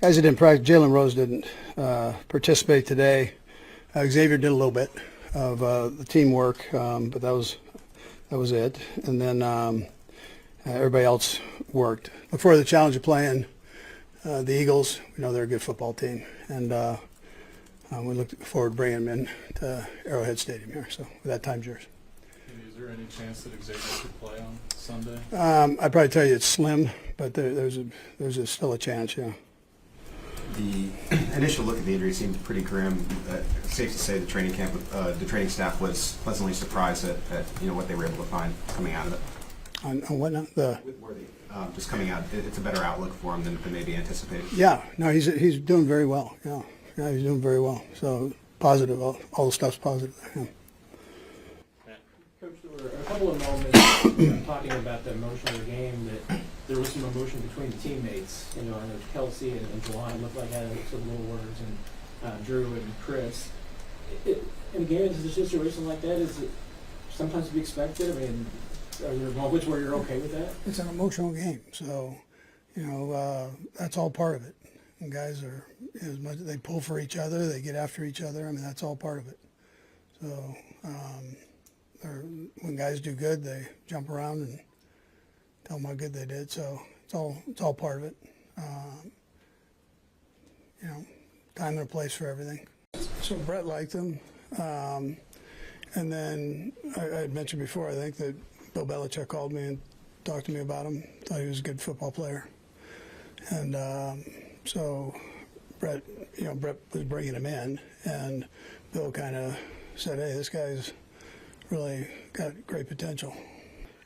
Guys that didn't practice, Jalen Rose didn't participate today. Xavier did a little bit of the teamwork, but that was it. And then everybody else worked. Look forward to the challenge of playing the Eagles. We know they're a good football team, and we look forward to bringing them in to Arrowhead Stadium here. So with that, time's yours. Is there any chance that Xavier could play on Sunday? I'd probably tell you it's slim, but there's still a chance, yeah. The initial look at the injury seemed pretty grim. Safe to say the training camp, the training staff was pleasantly surprised at what they were able to find coming out of it. On what now? With Worthy, just coming out, it's a better outlook for him than maybe anticipated. Yeah, no, he's doing very well. Yeah, he's doing very well. So positive, all the stuff's positive. Yeah. Coach, there were a couple of moments talking about the emotion of the game that there was some emotion between the teammates. I know Kelce and Juwan looked like had some little words, and Drew and Chris. In a game, is a situation like that, is it sometimes to be expected? I mean, are there moments where you're okay with that? It's an emotional game, so that's all part of it. And guys are as much they pull for each other, they get after each other. I mean, that's all part of it. So when guys do good, they jump around and tell them how good they did. So it's all part of it. Time and a place for everything. So Brett liked him, and then I had mentioned before, I think that Bill Belichick called me and talked to me about him. Thought he was a good football player, and so Brett was bringing him in, and Bill kind of said, "Hey, this guy's really got great potential."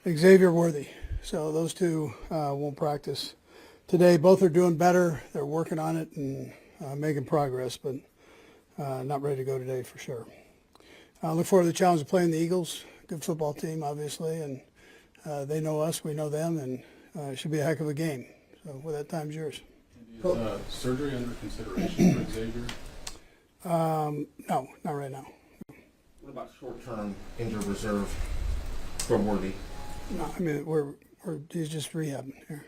Xavier Worthy. So those two won't practice today. Both are doing better. They're working on it and making progress, but not ready to go today for sure. Look forward to the challenge of playing the Eagles. Good football team, obviously, and they know us, we know them, and it should be a heck of a game. So with that, time's yours. Is surgery under consideration for Xavier? No, not right now. What about short-term injured reserve for Worthy? No, I mean he's just rehabbing here.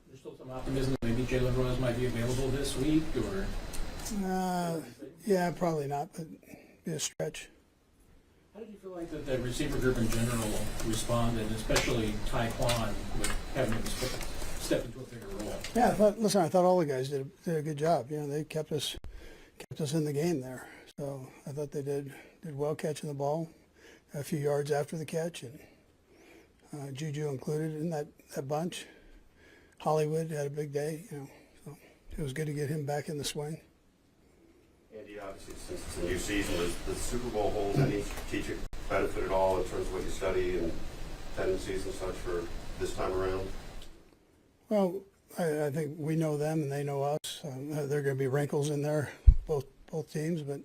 There's still some optimism that maybe Jalen Rose might be available this week, or? Yeah, probably not, but be a stretch. How did you feel like the receiver group in general responded, especially Taekwon, with having to step into a bigger role? Yeah, I thought all the guys did a good job. They kept us in the game there. So I thought they did well catching the ball a few yards after the catch, and Juju included in that bunch. Hollywood had a big day, so it was good to get him back in the swing. Andy, obviously, since it's a new season, does the Super Bowl hold any strategic benefit at all in terms of what you study and tendencies and such for this time around? Well, I think we know them and they know us. There are going to be wrinkles in there, both teams, but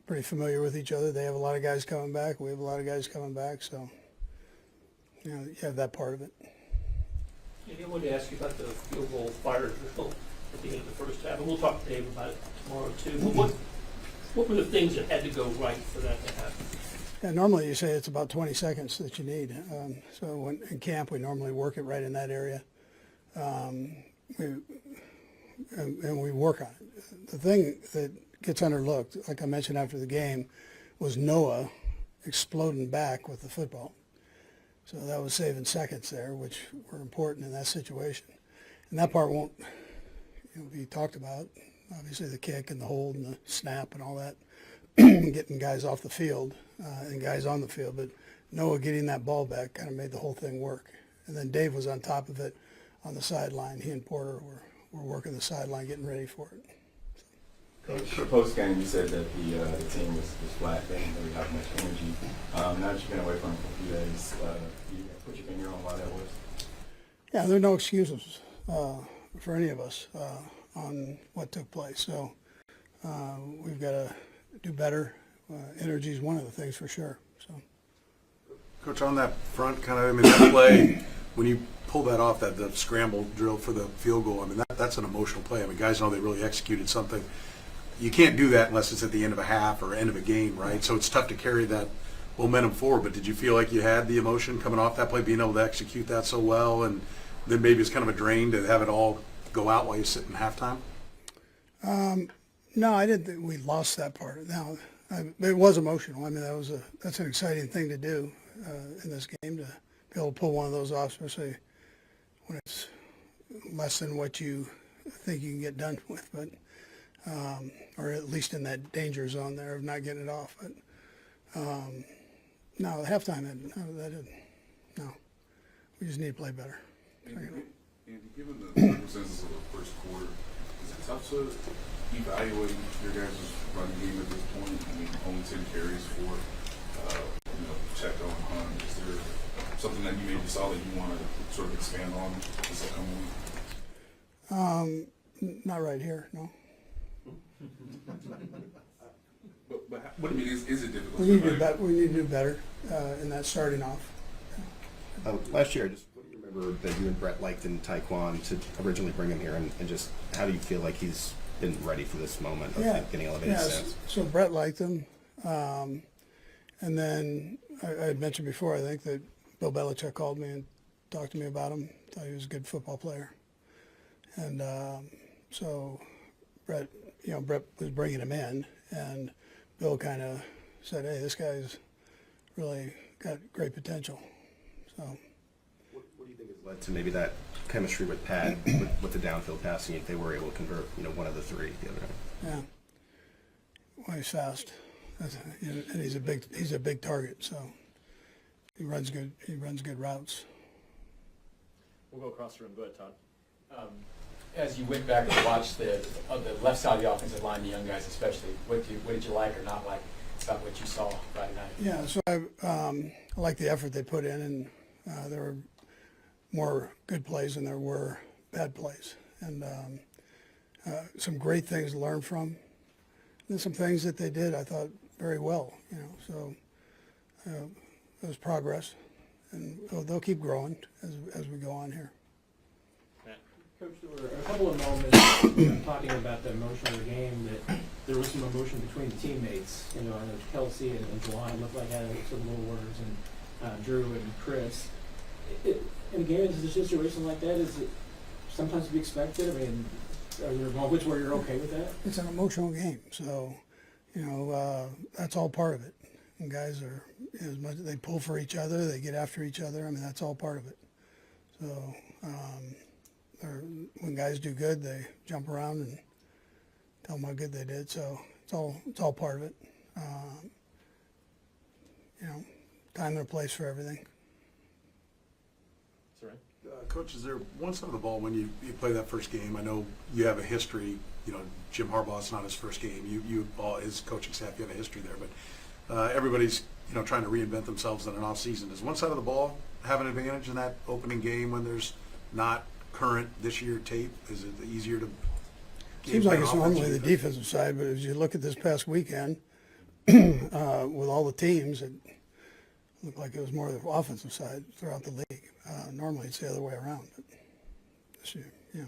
pretty familiar with each other. They have a lot of guys coming back. We have a lot of guys coming back, so you have that part of it. I wanted to ask you about the field goal fire drill at the end of the first half, and we'll talk to Dave about it tomorrow too. What were the things that had to go right for that to happen? Yeah, normally you say it's about 20 seconds that you need. So in camp we normally work it right in that area, and we work on it. The thing that gets underlooked, like I mentioned after the game, was Noah exploding back with the football. So that was saving seconds there, which were important in that situation. And that part won't be talked about. Obviously the kick and the hold and the snap and all that, getting guys off the field and guys on the field. But Noah getting that ball back kind of made the whole thing work. And then Dave was on top of it on the sideline. He and Porter were working the sideline, getting ready for it. For post game, you said that the team was flat. They didn't really have much energy. Now that you've been away from it for a few days, you put your finger on why that was? Yeah, there are no excuses for any of us on what took place. So we've got to do better. Energy is one of the things for sure. So, Coach, on that front, that play when you pull that off, the scramble drill for the field goal. That's an emotional play. Guys know they really executed something. You can't do that unless it's at the end of a half or end of a game, right? So it's tough to carry that momentum forward. But did you feel like you had the emotion coming off that play, being able to execute that so well, and then maybe it's kind of a drain to have it all go out while you sit in halftime? No, I didn't think we lost that part. No, it was emotional. I mean, that's an exciting thing to do in this game, to be able to pull one of those off, especially when it's less than what you think you can get done with, but or at least in that danger zone there of not getting it off. But no, halftime, no, we just need to play better. And given the circumstances of the first quarter, is it tough to evaluate your guys' running game at this point? I mean, only 10 carries for, Checo and Hunt. Is there something that you maybe saw that you want to sort of expand on this upcoming week? Not right here, no. But what I mean is it difficult? We need to do better in that starting off. Last year, what do you remember that you and Brett liked in Taekwon to originally bring him here, and just how do you feel like he's been ready for this moment of getting elevated since? So Brett liked him. And then I had mentioned before, I think that Bill Belichick called me and talked to me about him, thought he was a good football player. And so Brett was bringing him in, and Bill kind of said, hey, this guy's really got great potential. So, What do you think has led to maybe that chemistry with Pat with the downfield passing, if they were able to convert one of the three the other night? yeah. Well, he's fast. And he's a big target, so he runs good routes. We'll go across the room. Go ahead, Todd. As you went back and watched the left side of the offensive line, the young guys especially, what did you like or not like about what you saw Friday night? Yeah, so I like the effort they put in, and there were more good plays than there were bad plays, and some great things to learn from. And some things that they did, I thought, very well. So it was progress, and they'll keep growing as we go on here. Coach, there were a couple of moments talking about the emotion of the game that there was some emotion between the teammates. I know Kelce and Juwan looked like had some little words, and Drew and Chris. In a game, is a situation like that, is it sometimes to be expected? I mean, are there moments where you're okay with that? It's an emotional game, so that's all part of it. And guys are as much they pull for each other, they get after each other. I mean, that's all part of it. So when guys do good, they jump around and tell them how good they did. So it's all part of it. Time and a place for everything. Sorry. Coach, is there one side of the ball when you play that first game? I know you have a history. Jim Harbaugh's not his first game. You all his coaching staff, you have a history there. But everybody's trying to reinvent themselves in an off season. Does one side of the ball have an advantage in that opening game when there's not current this year tape? Is it easier to? Seems like it's normally the defensive side, but as you look at this past weekend, with all the teams, it looked like it was more the offensive side throughout the league. Normally it's the other way around, but this year, yeah.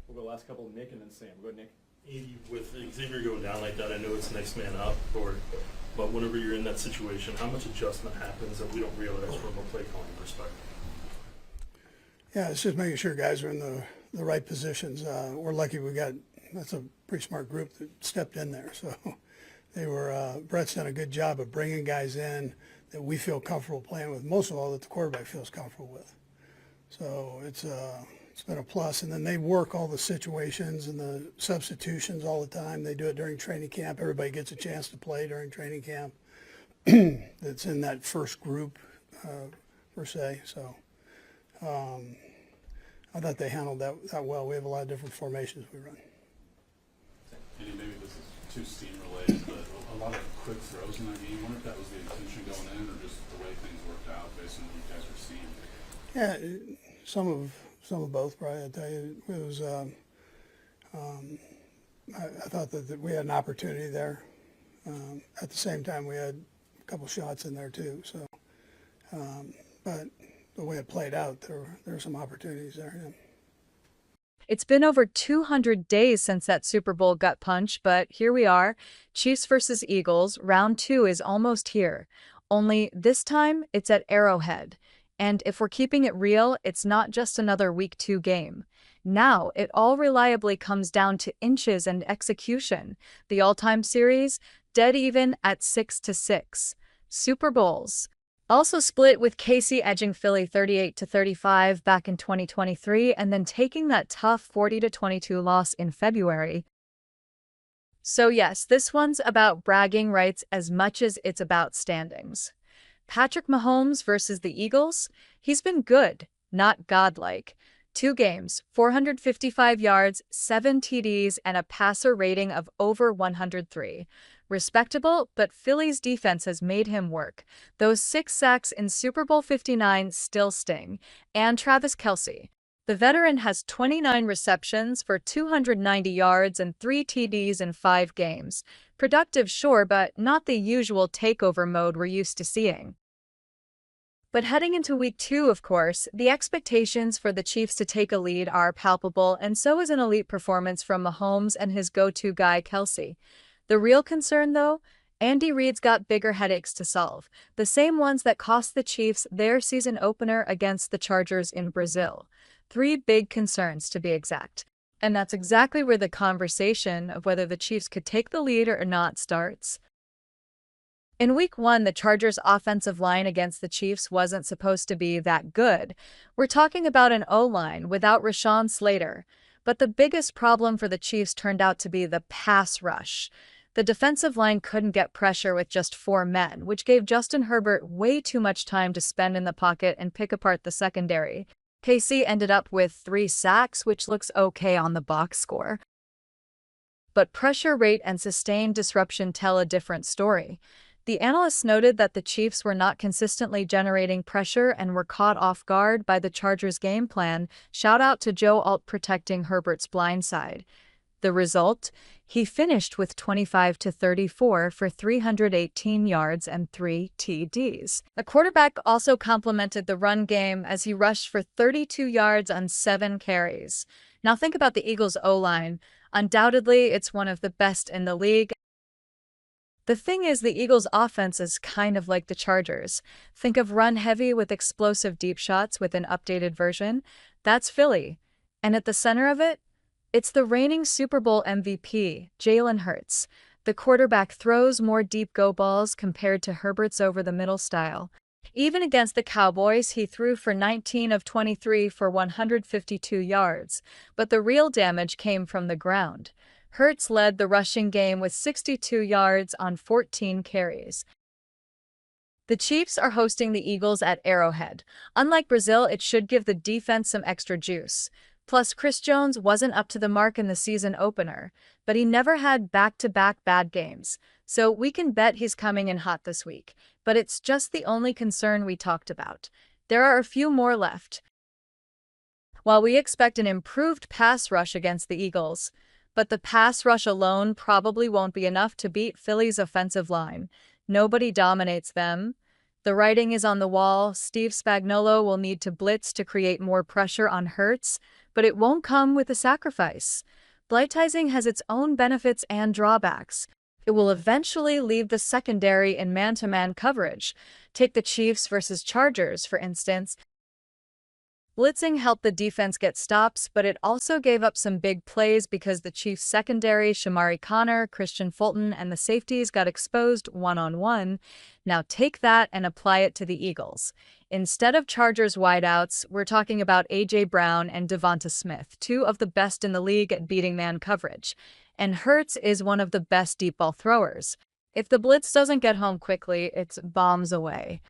We'll go last couple, Nick and then Sam. Go ahead, Nick. Andy, with Xavier going down like that, I know it's next man up, but whenever you're in that situation, how much adjustment happens that we don't realize from a play calling perspective? Yeah, it's just making sure guys are in the right positions. We're lucky that's a pretty smart group that stepped in there. So Brett's done a good job of bringing guys in that we feel comfortable playing with, most of all that the quarterback feels comfortable with. So it's been a plus. And then they work all the situations and the substitutions all the time. They do it during training camp. Everybody gets a chance to play during training camp. That's in that first group, per se. So I thought they handled that well. We have a lot of different formations we run. Maybe this is too steam related, but a lot of quick throws in that game. I wonder if that was the intention going in, or just the way things worked out based on what you guys were seeing. Yeah, some of both, probably. I tell you, it was. I thought that we had an opportunity there. At the same time, we had a couple shots in there too. So, but the way it played out, there were some opportunities there. Yeah. It's been over 200 days since that Super Bowl gut punch, but here we are. Chiefs versus Eagles, round 2 is almost here. Only this time, it's at Arrowhead. And if we're keeping it real, it's not just another Week 2 game. Now, it all reliably comes down to inches and execution. The all-time series, dead even at 6-6. Super Bowls. Also split with Kelce edging Philly 38-35 back in 2023 and then taking that tough 40-22 loss in February. So yes, this one's about bragging rights as much as it's about standings. Patrick Mahomes versus the Eagles, he's been good, not godlike. 2 games, 455 yards, 7 TDs, and a passer rating of over 103. Respectable, but Philly's defense has made him work. Those 6 sacks in Super Bowl 59 still sting. And Travis Kelce. The veteran has 29 receptions for 290 yards and 3 TDs in 5 games. Productive, sure, but not the usual takeover mode we're used to seeing. But heading into Week 2, of course, the expectations for the Chiefs to take a lead are palpable, and so is an elite performance from Mahomes and his go-to guy, Kelce. The real concern, though? Andy Reid's got bigger headaches to solve, the same ones that cost the Chiefs their season opener against the Chargers in Brazil. 3 big concerns, to be exact. And that's exactly where the conversation of whether the Chiefs could take the lead or not starts. In Week 1, the Chargers' offensive line against the Chiefs wasn't supposed to be that good. We're talking about an O-line without Rashawn Slater. But the biggest problem for the Chiefs turned out to be the pass rush. The defensive line couldn't get pressure with just 4 men, which gave Justin Herbert way too much time to spend in the pocket and pick apart the secondary. KC ended up with 3 sacks, which looks okay on the box score. But pressure rate and sustained disruption tell a different story. The analysts noted that the Chiefs were not consistently generating pressure and were caught off guard by the Chargers' game plan. Shout out to Joe Alt protecting Herbert's blind side. The result? He finished with 25-34 for 318 yards and 3 TDs. The quarterback also complemented the run game as he rushed for 32 yards on 7 carries. Now think about the Eagles' O-line. Undoubtedly, it's one of the best in the league. The thing is, the Eagles' offense is kind of like the Chargers. Think of run heavy with explosive deep shots with an updated version. That's Philly. And at the center of it, it's the reigning Super Bowl MVP, Jalen Hurts. The quarterback throws more deep go balls compared to Herbert's over-the-middle style. Even against the Cowboys, he threw for 19 of 23 for 152 yards. But the real damage came from the ground. Hurts led the rushing game with 62 yards on 14 carries. The Chiefs are hosting the Eagles at Arrowhead. Unlike Brazil, it should give the defense some extra juice. Plus, Chris Jones wasn't up to the mark in the season opener, but he never had back-to-back bad games, so we can bet he's coming in hot this week. But it's just the only concern we talked about. There are a few more left. While we expect an improved pass rush against the Eagles, but the pass rush alone probably won't be enough to beat Philly's offensive line. Nobody dominates them. The writing is on the wall. Steve Spagnuolo will need to blitz to create more pressure on Hurts, but it won't come with a sacrifice. Blitzing has its own benefits and drawbacks. It will eventually leave the secondary in man-to-man coverage. Take the Chiefs versus Chargers, for instance. Blitzing helped the defense get stops, but it also gave up some big plays because the Chiefs' secondary, Shamari Connor, Christian Fulton, and the safeties got exposed one-on-one. Now take that and apply it to the Eagles. Instead of Chargers wideouts, we're talking about A.J. Brown and Devonta Smith, 2 of the best in the league at beating man coverage. And Hurts is one of the best deep ball throwers. If the blitz doesn't get home quickly, it's bombs away.